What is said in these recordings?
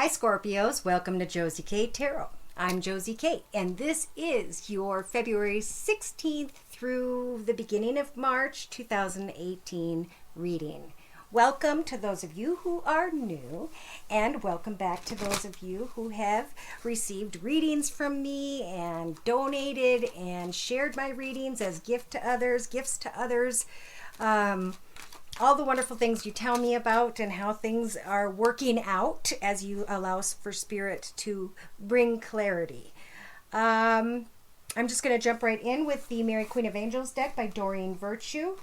Hi Scorpios, welcome to Josie K Tarot. I'm Josie K and this is your February 16th through the beginning of March 2018 reading. Welcome to those of you who are new, and welcome back to those of you who have received readings from me and donated and shared my readings as gifts to others. All the wonderful things you tell me about and how things are working out as you allow for Spirit to bring clarity. I'm just going to jump right in with the Mary Queen of Angels deck by Doreen Virtue.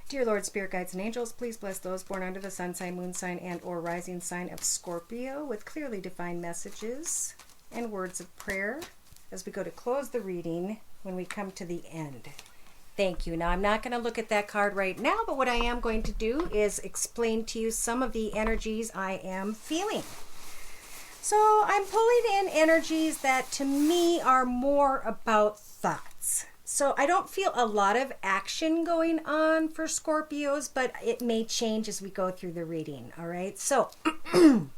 Dear Lord, Spirit Guides and Angels, please bless those born under the sun sign, moon sign, and or rising sign of Scorpio with clearly defined messages and words of prayer as we go to close the reading when we come to the end. Thank you. Now, I'm not going to look at that card right now, but what I am going to do is explain to you some of the energies I am feeling. So I'm pulling in energies that to me are more about thoughts. So I don't feel a lot of action going on for Scorpios, but it may change as we go through the reading. All right. So I'm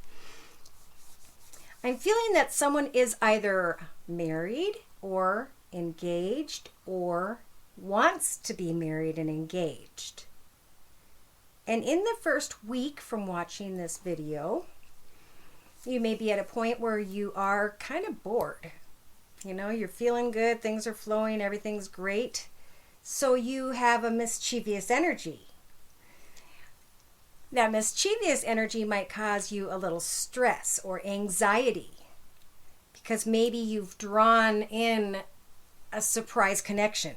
feeling that someone is either married or engaged or wants to be married and engaged. And in the first week from watching this video, you may be at a point where you are kind of bored. You know, you're feeling good, things are flowing, everything's great. So you have a mischievous energy. That mischievous energy might cause you a little stress or anxiety because maybe you've drawn in a surprise connection.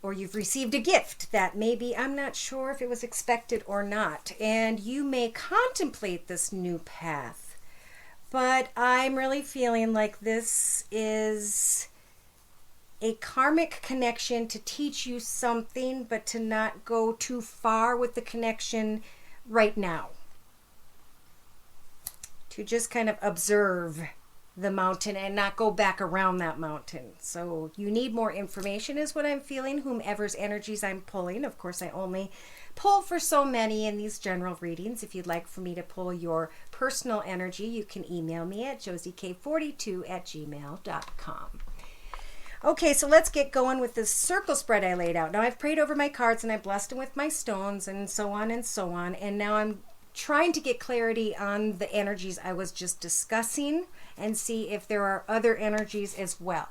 Or you've received a gift that maybe, I'm not sure if it was expected or not. And you may contemplate this new path. But I'm really feeling like this is a karmic connection to teach you something, but to not go too far with the connection right now. To just kind of observe the mountain and not go back around that mountain. So you need more information is what I'm feeling, whomever's energies I'm pulling. Of course, I only pull for so many in these general readings. If you'd like for me to pull your personal energy, you can email me at josiek42@gmail.com. Okay, so let's get going with this circle spread I laid out. Now I've prayed over my cards and I blessed them with my stones and so on and so on. And now I'm trying to get clarity on the energies I was just discussing and see if there are other energies as well.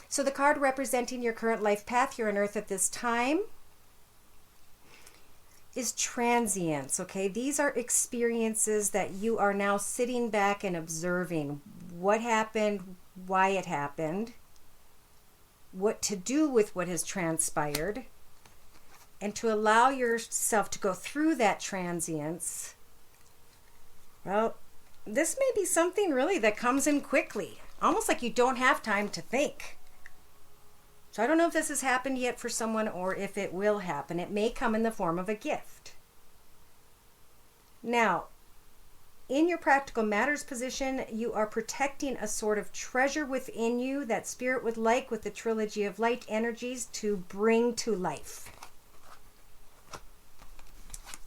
So the card representing your current life path here on earth at this time is transience, okay? These are experiences that you are now sitting back and observing what happened, why it happened, what to do with what has transpired, and to allow yourself to go through that transience. Well, this may be something really that comes in quickly, almost like you don't have time to think. So I don't know if this has happened yet for someone or if it will happen. It may come in the form of a gift. Now, in your practical matters position, you are protecting a sort of treasure within you that Spirit would like with the Trilogy of Light energies to bring to life.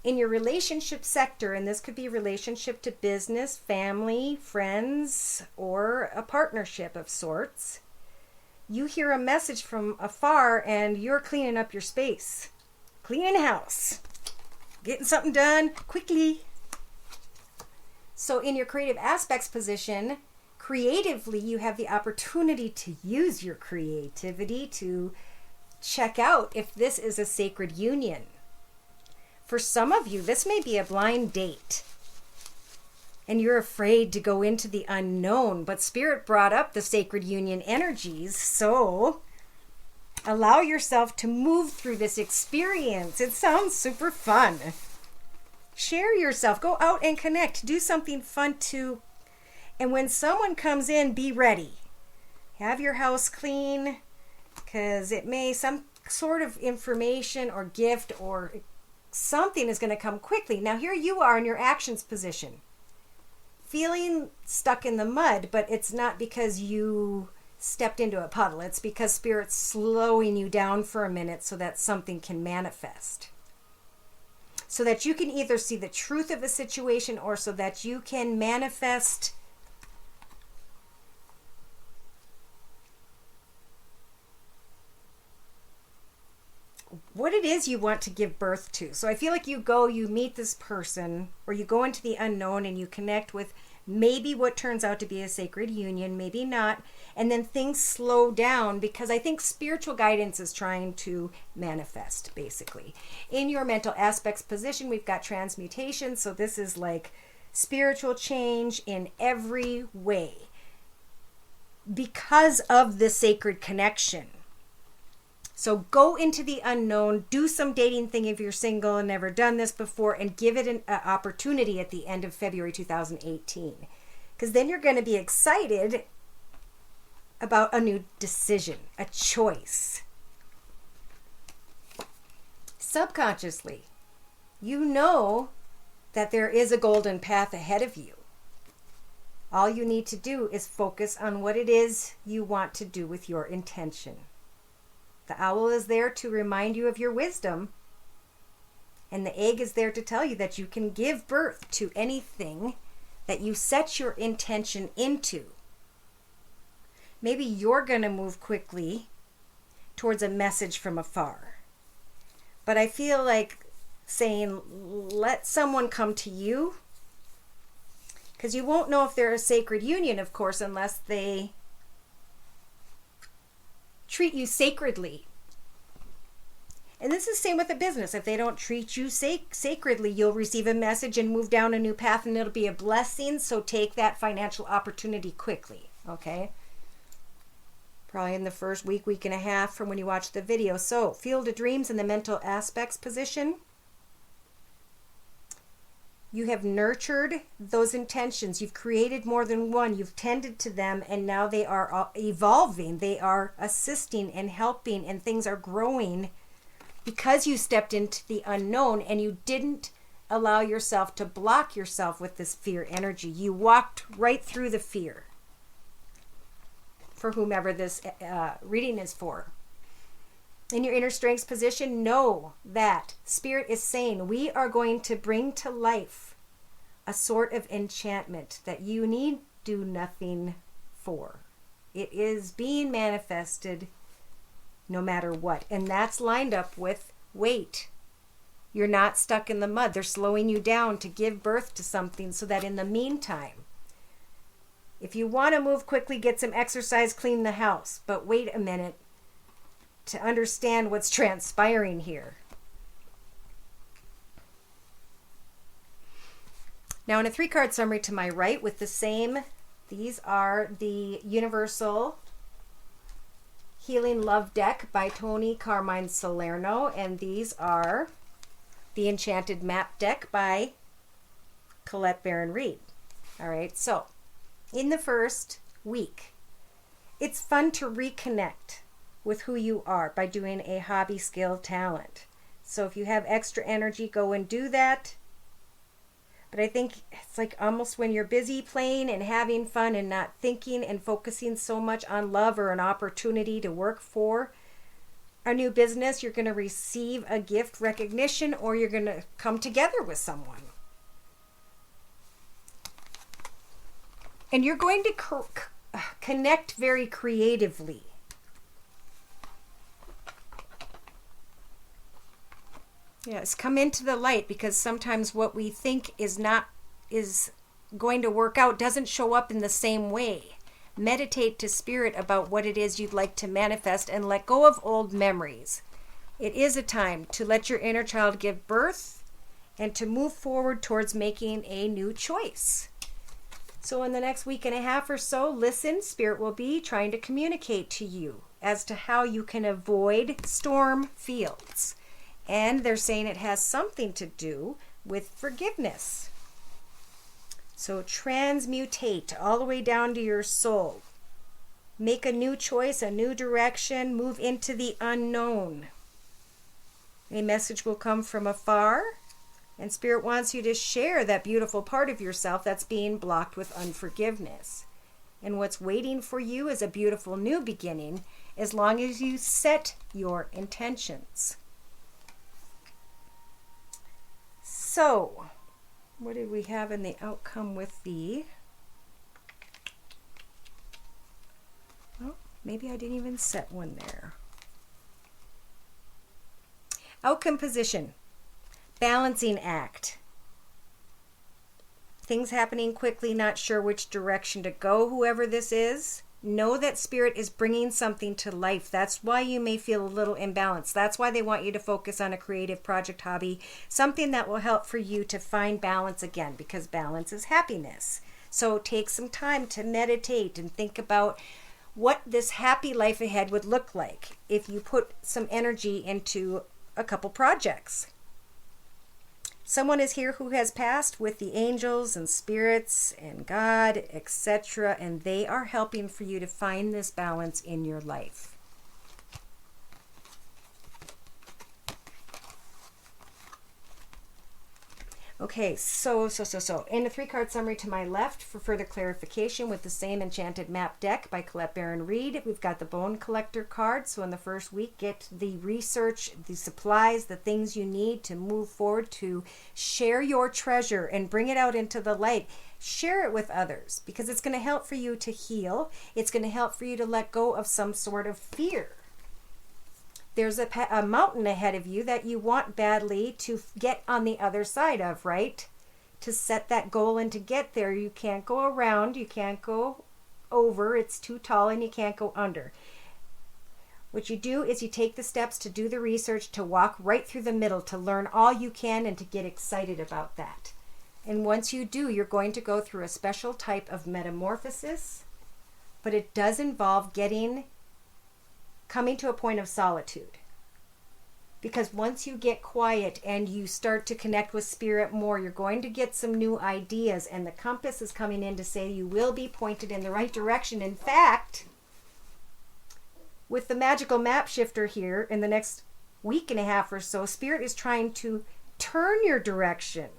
In your relationship sector, and this could be relationship to business, family, friends, or a partnership of sorts, you hear a message from afar and you're cleaning up your space, cleaning house, getting something done quickly. So in your creative aspects position, creatively, you have the opportunity to use your creativity to check out if this is a sacred union. For some of you, this may be a blind date. And you're afraid to go into the unknown, but Spirit brought up the sacred union energies, so allow yourself to move through this experience. It sounds super fun. Share yourself, go out and connect, do something fun too. And when someone comes in, be ready. Have your house clean, because it may, some sort of information or gift or something is going to come quickly. Now here you are in your actions position, feeling stuck in the mud, but it's not because you stepped into a puddle. It's because Spirit's slowing you down for a minute so that something can manifest. so that you can either see the truth of a situation or so that you can manifest what it is you want to give birth to. So I feel like you meet this person, or you go into the unknown and you connect with maybe what turns out to be a sacred union, maybe not. And then things slow down because I think spiritual guidance is trying to manifest, basically. In your mental aspects position, we've got transmutation. So this is like spiritual change in every way because of the sacred connection. So go into the unknown, do some dating thing if you're single and never done this before, and give it an opportunity at the end of February 2018. Because then you're going to be excited about a new decision, a choice. Subconsciously, you know that there is a golden path ahead of you. All you need to do is focus on what it is you want to do with your intention. The owl is there to remind you of your wisdom, and the egg is there to tell you that you can give birth to anything that you set your intention into. Maybe you're going to move quickly towards a message from afar. But I feel like saying, let someone come to you, because you won't know if they're a sacred union, of course, unless they treat you sacredly. And this is the same with a business. If they don't treat you sacredly, you'll receive a message and move down a new path, and it'll be a blessing. So take that financial opportunity quickly, okay? Probably in the first week and a half from when you watch the video. So field of dreams in the mental aspects position. You have nurtured those intentions. You've created more than one. You've tended to them, and now they are evolving. They are assisting and helping, and things are growing because you stepped into the unknown and you didn't allow yourself to block yourself with this fear energy. You walked right through the fear, for whomever this reading is for. In your inner strengths position, know that Spirit is saying we are going to bring to life a sort of enchantment that you need do nothing for. It is being manifested no matter what. And that's lined up with wait. You're not stuck in the mud. They're slowing you down to give birth to something so that in the meantime, if you want to move quickly, get some exercise, clean the house. But wait a minute to understand what's transpiring here. Now in a 3-card summary to my right with the same, these are the Universal Healing Love Deck by Tony Carmine Salerno, and these are the Enchanted Map Deck by Colette Baron Reed. All right, so in the first week, it's fun to reconnect with who you are by doing a hobby, skill, talent. So if you have extra energy, go and do that. But I think it's like almost when you're busy playing and having fun and not thinking and focusing so much on love or an opportunity to work for a new business, you're going to receive a gift, recognition, or you're going to come together with someone. And you're going to connect very creatively. Yes, come into the light, because sometimes what we think is going to work out doesn't show up in the same way. Meditate to Spirit about what it is you'd like to manifest and let go of old memories. It is a time to let your inner child give birth and to move forward towards making a new choice. So in the next week and a half or so, listen, Spirit will be trying to communicate to you as to how you can avoid storm fields. And they're saying it has something to do with forgiveness. So transmutate all the way down to your soul. Make a new choice, a new direction, move into the unknown. A message will come from afar, and Spirit wants you to share that beautiful part of yourself that's being blocked with unforgiveness. And what's waiting for you is a beautiful new beginning, as long as you set your intentions. So, what did we have in the outcome with the... Oh, maybe I didn't even set one there. Outcome position. Balancing act. Things happening quickly, not sure which direction to go, whoever this is. Know that Spirit is bringing something to life. That's why you may feel a little imbalanced. That's why they want you to focus on a creative project, hobby, something that will help for you to find balance again, because balance is happiness. So take some time to meditate and think about what this happy life ahead would look like if you put some energy into a couple projects. Someone is here who has passed with the angels and spirits and God, etc., and they are helping for you to find this balance in your life. Okay, so in the 3-card summary to my left, for further clarification, with the same enchanted map deck by Colette Baron Reed, we've got the Bone Collector card. So in the first week, get the research, the supplies, the things you need to move forward, to share your treasure and bring it out into the light. Share it with others, because it's going to help for you to heal. It's going to help for you to let go of some sort of fear. There's a mountain ahead of you that you want badly to get on the other side of, right? To set that goal and to get there, you can't go around, you can't go over, it's too tall, and you can't go under. What you do is you take the steps to do the research, to walk right through the middle, to learn all you can, and to get excited about that. And once you do, you're going to go through a special type of metamorphosis, but it does involve coming to a point of solitude. Because once you get quiet and you start to connect with Spirit more, you're going to get some new ideas, and the compass is coming in to say you will be pointed in the right direction. In fact, with the magical map shifter here, in the next week and a half or so, Spirit is trying to turn your direction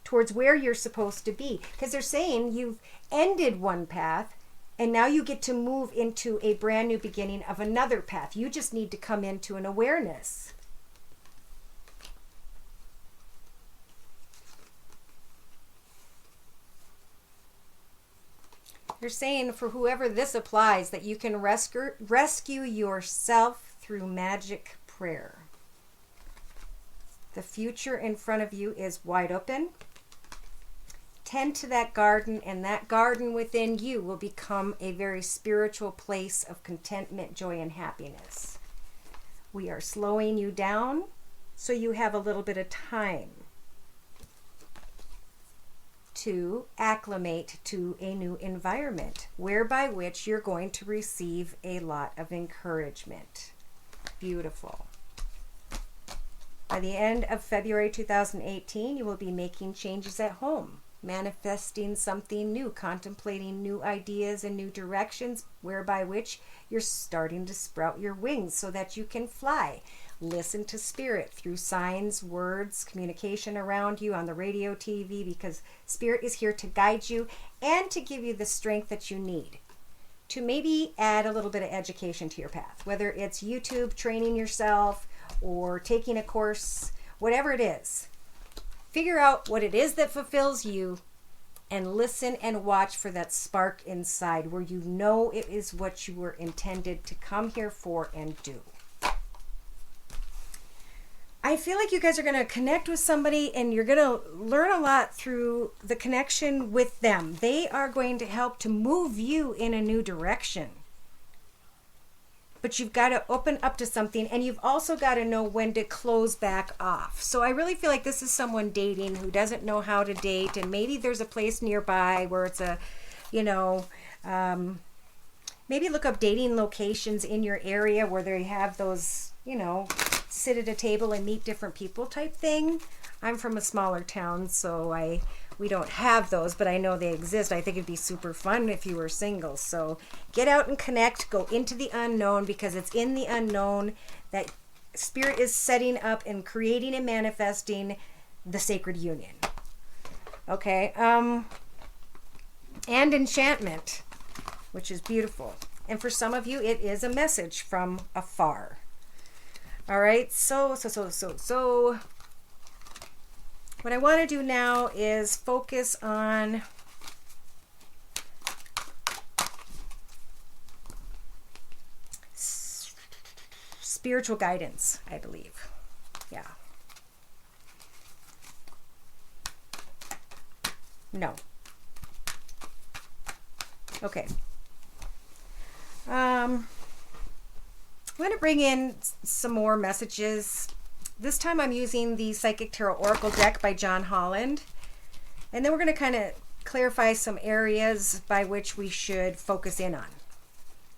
towards where you're supposed to be. Because they're saying you've ended one path, and now you get to move into a brand new beginning of another path. You just need to come into an awareness. They're saying for whoever this applies, that you can rescue yourself through magic prayer. The future in front of you is wide open. Tend to that garden, and that garden within you will become a very spiritual place of contentment, joy, and happiness. We are slowing you down so you have a little bit of time to acclimate to a new environment, whereby which you're going to receive a lot of encouragement. Beautiful. By the end of February 2018, you will be making changes at home, manifesting something new, contemplating new ideas and new directions, whereby which you're starting to sprout your wings so that you can fly. Listen to Spirit through signs, words, communication around you on the radio, TV, because Spirit is here to guide you and to give you the strength that you need to maybe add a little bit of education to your path, whether it's YouTube, training yourself, or taking a course, whatever it is. Figure out what it is that fulfills you, and listen and watch for that spark inside where you know it is what you were intended to come here for and do. I feel like you guys are going to connect with somebody, and you're going to learn a lot through the connection with them. They are going to help to move you in a new direction. But you've got to open up to something, and you've also got to know when to close back off. So I really feel like this is someone dating who doesn't know how to date, and maybe there's a place nearby where it's a, maybe look up dating locations in your area where they have those, sit at a table and meet different people type thing. I'm from a smaller town, so we don't have those, but I know they exist. I think it'd be super fun if you were single. So get out and connect, go into the unknown, because it's in the unknown that Spirit is setting up and creating and manifesting the sacred union. Okay, and enchantment, which is beautiful. And for some of you, it is a message from afar. All right, so What I want to do now is focus on spiritual guidance, I believe. Yeah. No. Okay. I'm going to bring in some more messages. This time I'm using the Psychic Tarot Oracle deck by John Holland. And then we're going to kind of clarify some areas by which we should focus in on.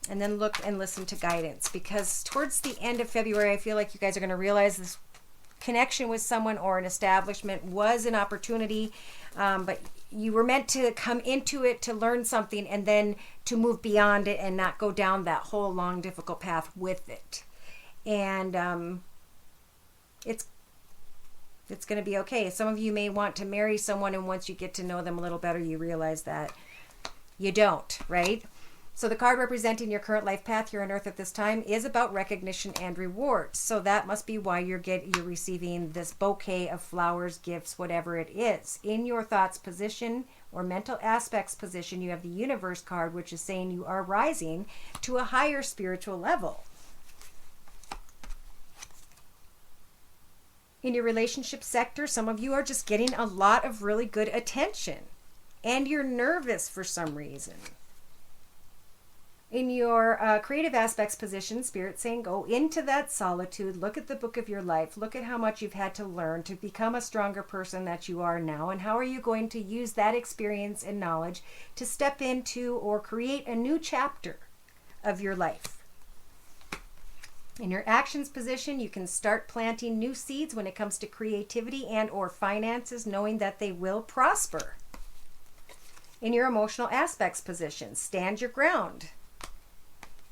And then look and listen to guidance. Because towards the end of February, I feel like you guys are going to realize this connection with someone or an establishment was an opportunity. But you were meant to come into it to learn something and then to move beyond it and not go down that whole long, difficult path with it. And it's going to be okay. Some of you may want to marry someone, and once you get to know them a little better, you realize that you don't, right? So the card representing your current life path here on Earth at this time is about recognition and reward. So that must be why you're receiving this bouquet of flowers, gifts, whatever it is. In your thoughts position or mental aspects position, you have the universe card, which is saying you are rising to a higher spiritual level. In your relationship sector, some of you are just getting a lot of really good attention, and you're nervous for some reason. In your creative aspects position, Spirit's saying go into that solitude, look at the book of your life, look at how much you've had to learn to become a stronger person that you are now, and how are you going to use that experience and knowledge to step into or create a new chapter of your life. In your actions position, you can start planting new seeds when it comes to creativity and or finances, knowing that they will prosper. In your emotional aspects position, stand your ground.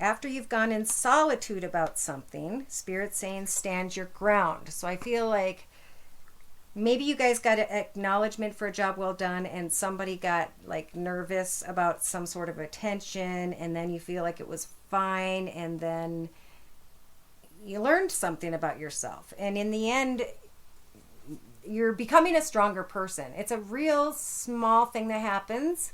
After you've gone in solitude about something, Spirit's saying stand your ground. So I feel like maybe you guys got an acknowledgement for a job well done, and somebody got like nervous about some sort of attention, and then you feel like it was fine, and then you learned something about yourself. And in the end, you're becoming a stronger person. It's a real small thing that happens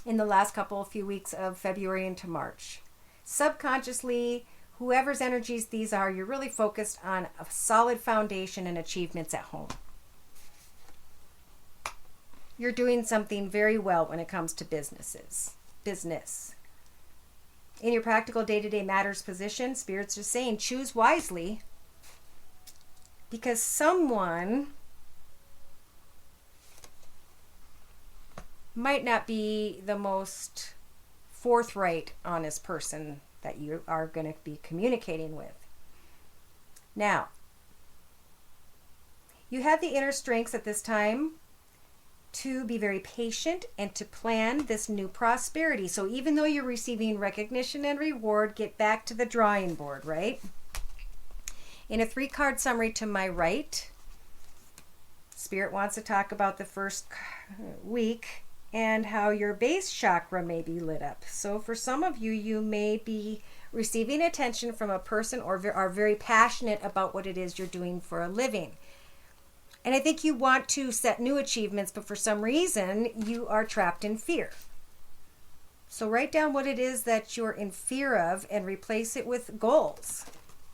in the last few weeks of February into March. Subconsciously, whoever's energies these are, you're really focused on a solid foundation and achievements at home. You're doing something very well when it comes to business. In your practical day-to-day matters position, Spirit's just saying choose wisely, because someone might not be the most forthright, honest person that you are going to be communicating with. Now, you have the inner strengths at this time to be very patient and to plan this new prosperity. So even though you're receiving recognition and reward, get back to the drawing board, right? In a 3-card summary to my right, Spirit wants to talk about the first week and how your base chakra may be lit up. So for some of you, you may be receiving attention from a person or are very passionate about what it is you're doing for a living. And I think you want to set new achievements, but for some reason, you are trapped in fear. So write down what it is that you're in fear of and replace it with goals,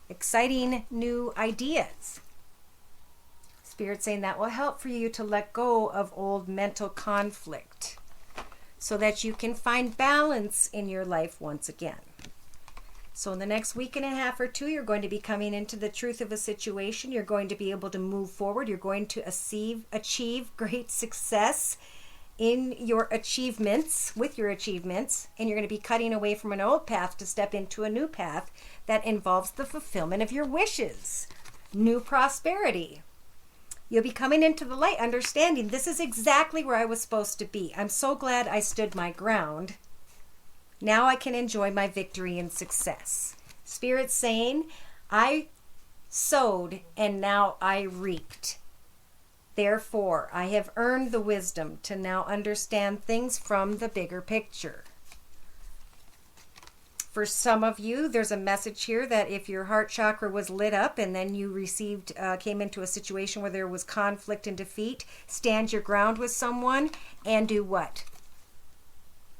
exciting new ideas. Spirit saying that will help for you to let go of old mental conflict so that you can find balance in your life once again. So in the next week and a half or two, you're going to be coming into the truth of a situation. You're going to be able to move forward. You're going to achieve great success in your achievements, with your achievements, and you're going to be cutting away from an old path to step into a new path that involves the fulfillment of your wishes, new prosperity. You'll be coming into the light, understanding this is exactly where I was supposed to be. I'm so glad I stood my ground. Now I can enjoy my victory and success. Spirit's saying, I sowed and now I reaped. Therefore, I have earned the wisdom to now understand things from the bigger picture. For some of you, there's a message here that if your heart chakra was lit up and then you came into a situation where there was conflict and defeat, stand your ground with someone and do what?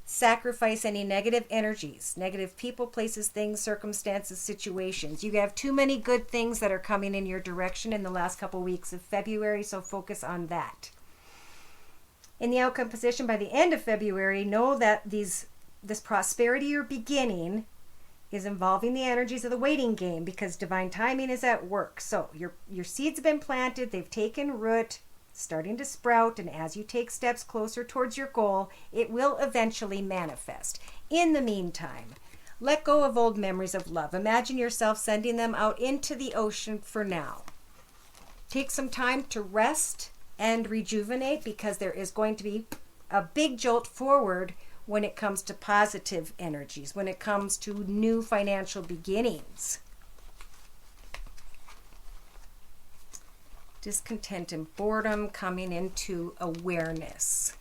Sacrifice any negative energies, negative people, places, things, circumstances, situations. You have too many good things that are coming in your direction in the last couple weeks of February, so focus on that. In the outcome position by the end of February, know that this prosperity you're beginning is involving the energies of the waiting game, because divine timing is at work. So your seeds have been planted, they've taken root, starting to sprout, and as you take steps closer towards your goal, it will eventually manifest. In the meantime, let go of old memories of love. Imagine yourself sending them out into the ocean for now. Take some time to rest and rejuvenate, because there is going to be a big jolt forward when it comes to positive energies, when it comes to new financial beginnings. Discontent and boredom coming into awareness.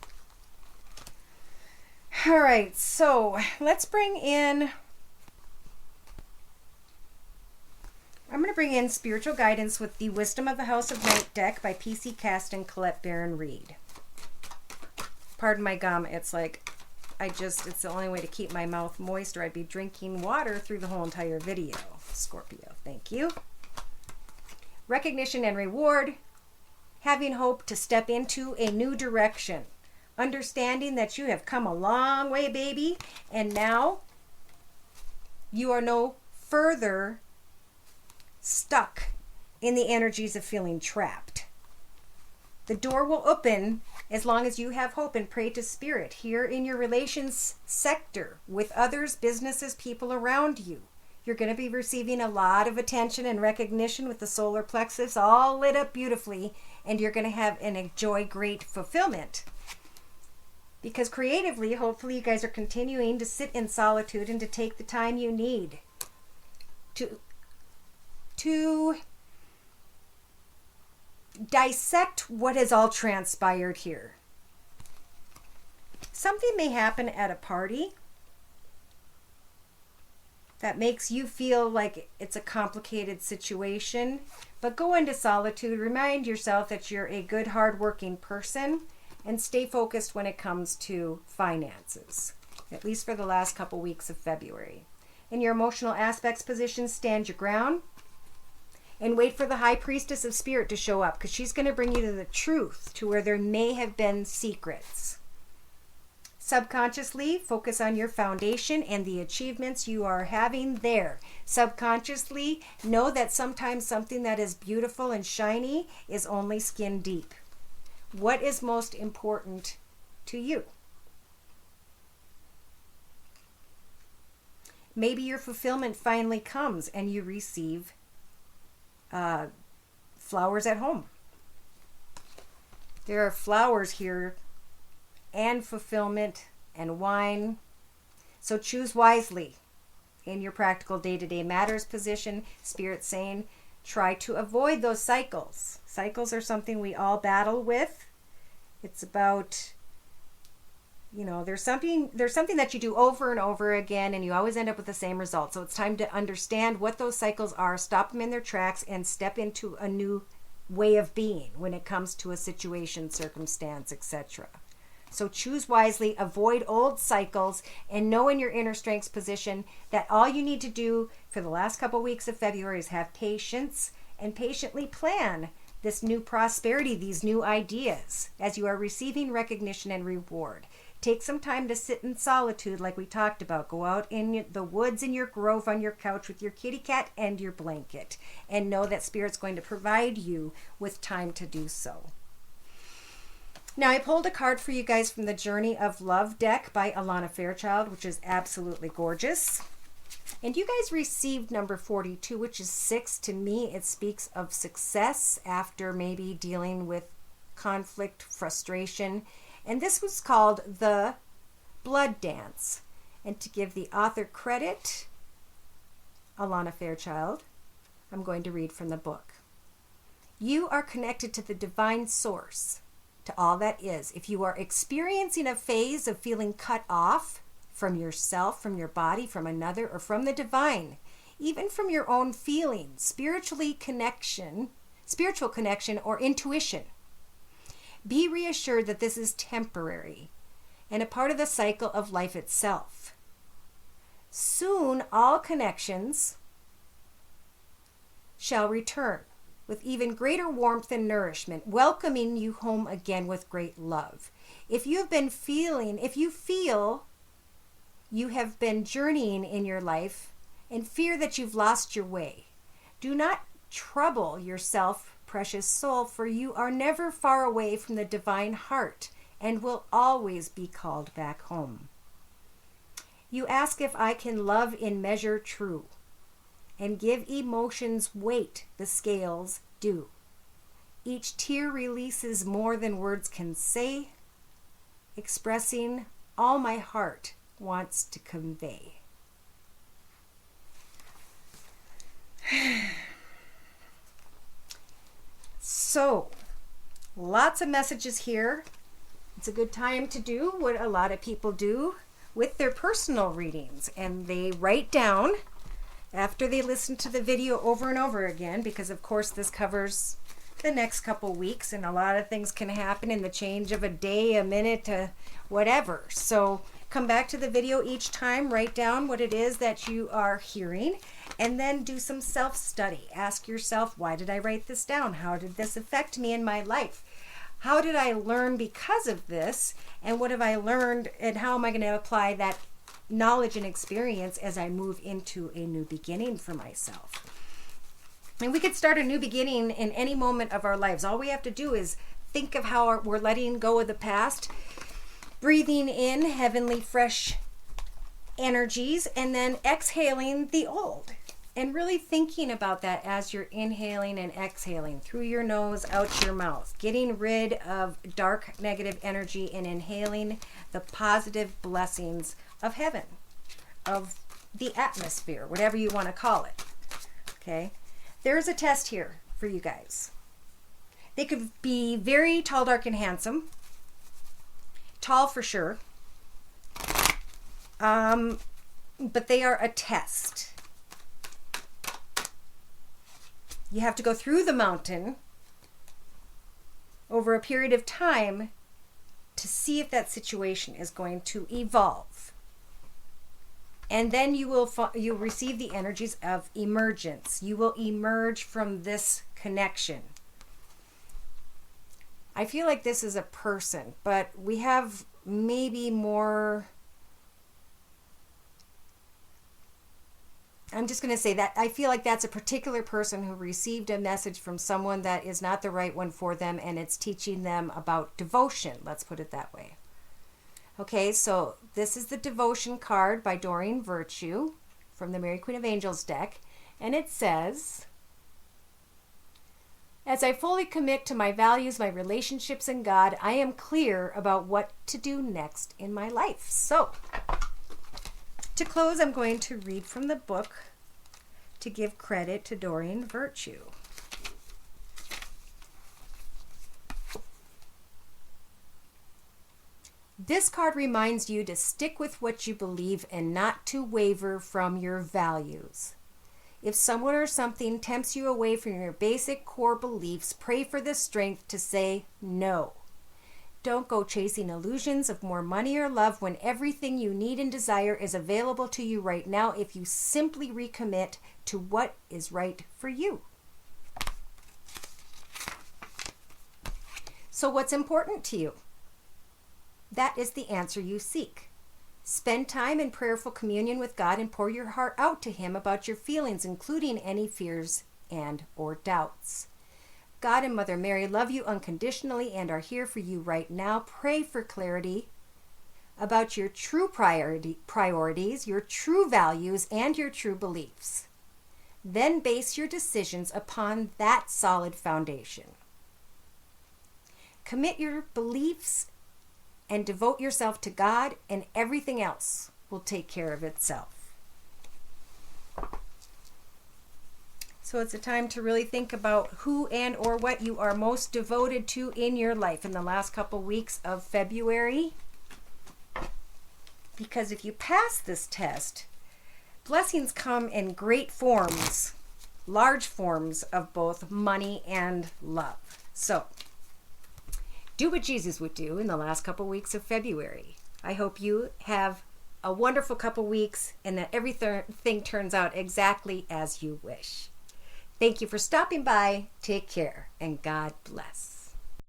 All right, so let's bring in, I'm going to bring in spiritual guidance with the Wisdom of the House of Night deck by P.C. Cast and Colette Baron Reed. Pardon my gum, it's like, it's the only way to keep my mouth moist, or I'd be drinking water through the whole entire video. Scorpio, thank you. Recognition and reward. Having hope to step into a new direction. Understanding that you have come a long way, baby, and now you are no further stuck in the energies of feeling trapped. The door will open as long as you have hope and pray to Spirit here in your relations sector with others, businesses, people around you. You're going to be receiving a lot of attention and recognition with the solar plexus all lit up beautifully, and you're going to have and enjoy great fulfillment. Because creatively, hopefully you guys are continuing to sit in solitude and to take the time you need to dissect what has all transpired here. Something may happen at a party that makes you feel like it's a complicated situation, but go into solitude, remind yourself that you're a good, hard-working person, and stay focused when it comes to finances, at least for the last couple weeks of February. In your emotional aspects position, stand your ground. And wait for the High Priestess of Spirit to show up, because she's going to bring you to the truth, to where there may have been secrets. Subconsciously, focus on your foundation and the achievements you are having there. Subconsciously, know that sometimes something that is beautiful and shiny is only skin deep. What is most important to you? Maybe your fulfillment finally comes and you receive flowers at home. There are flowers here and fulfillment and wine. So choose wisely in your practical day-to-day matters position. Spirit saying, try to avoid those cycles. Cycles are something we all battle with. It's about, there's something that you do over and over again, and you always end up with the same result. So it's time to understand what those cycles are, stop them in their tracks, and step into a new way of being when it comes to a situation, circumstance, etc. So choose wisely, avoid old cycles, and know in your inner strengths position that all you need to do for the last couple weeks of February is have patience and patiently plan this new prosperity, these new ideas, as you are receiving recognition and reward. Take some time to sit in solitude like we talked about. Go out in the woods in your grove on your couch with your kitty cat and your blanket, and know that Spirit's going to provide you with time to do so. Now, I pulled a card for you guys from the Journey of Love deck by Alana Fairchild, which is absolutely gorgeous. And you guys received number 42, which is 6. To me, it speaks of success after maybe dealing with conflict, frustration. And this was called The Blood Dance. And to give the author credit, Alana Fairchild, I'm going to read from the book. You are connected to the divine source, to all that is. If you are experiencing a phase of feeling cut off, from yourself, from your body, from another, or from the divine, even from your own feelings, spiritual connection, or intuition. Be reassured that this is temporary and a part of the cycle of life itself. Soon, all connections shall return with even greater warmth and nourishment, welcoming you home again with great love. If you feel you have been journeying in your life and fear that you've lost your way, do not trouble yourself, precious soul, for you are never far away from the divine heart and will always be called back home. You ask if I can love in measure true and give emotions weight the scales do. Each tear releases more than words can say, expressing all my heart wants to convey. So, lots of messages here. It's a good time to do what a lot of people do with their personal readings, and they write down after they listen to the video over and over again, because of course this covers the next couple weeks and a lot of things can happen in the change of a day, a minute, whatever. So come back to the video each time, write down what it is that you are hearing, and then do some self-study. Ask yourself, why did I write this down? How did this affect me in my life? How did I learn because of this? And what have I learned, and how am I going to apply that knowledge and experience as I move into a new beginning for myself? And we could start a new beginning in any moment of our lives. All we have to do is think of how we're letting go of the past, breathing in heavenly fresh energies, and then exhaling the old. And really thinking about that as you're inhaling and exhaling through your nose, out your mouth, getting rid of dark negative energy and inhaling the positive blessings of heaven, of the atmosphere, whatever you want to call it. Okay, there's a test here for you guys. They could be very tall, dark, and handsome. Tall for sure, but they are a test. You have to go through the mountain over a period of time to see if that situation is going to evolve. And then you'll receive the energies of emergence. You will emerge from this connection. I feel like this is a person, but we have maybe more. I'm just going to say that I feel like that's a particular person who received a message from someone that is not the right one for them, and it's teaching them about devotion. Let's put it that way. Okay, so this is the devotion card by Doreen Virtue from the Mary Queen of Angels deck, and it says, as I fully commit to my values, my relationships, and God, I am clear about what to do next in my life. So, to close, I'm going to read from the book to give credit to Doreen Virtue. This card reminds you to stick with what you believe and not to waver from your values. If someone or something tempts you away from your basic core beliefs, pray for the strength to say no. Don't go chasing illusions of more money or love when everything you need and desire is available to you right now if you simply recommit to what is right for you. So what's important to you? That is the answer you seek. Spend time in prayerful communion with God and pour your heart out to Him about your feelings, including any fears and or doubts. God and Mother Mary love you unconditionally and are here for you right now. Pray for clarity about your true priorities, your true values, and your true beliefs. Then base your decisions upon that solid foundation. Commit your beliefs and devote yourself to God, and everything else will take care of itself. So it's a time to really think about who and or what you are most devoted to in your life in the last couple weeks of February. Because if you pass this test, blessings come in great forms, large forms of both money and love. So, do what Jesus would do in the last couple weeks of February. I hope you have a wonderful couple weeks and that everything turns out exactly as you wish. Thank you for stopping by. Take care and God bless.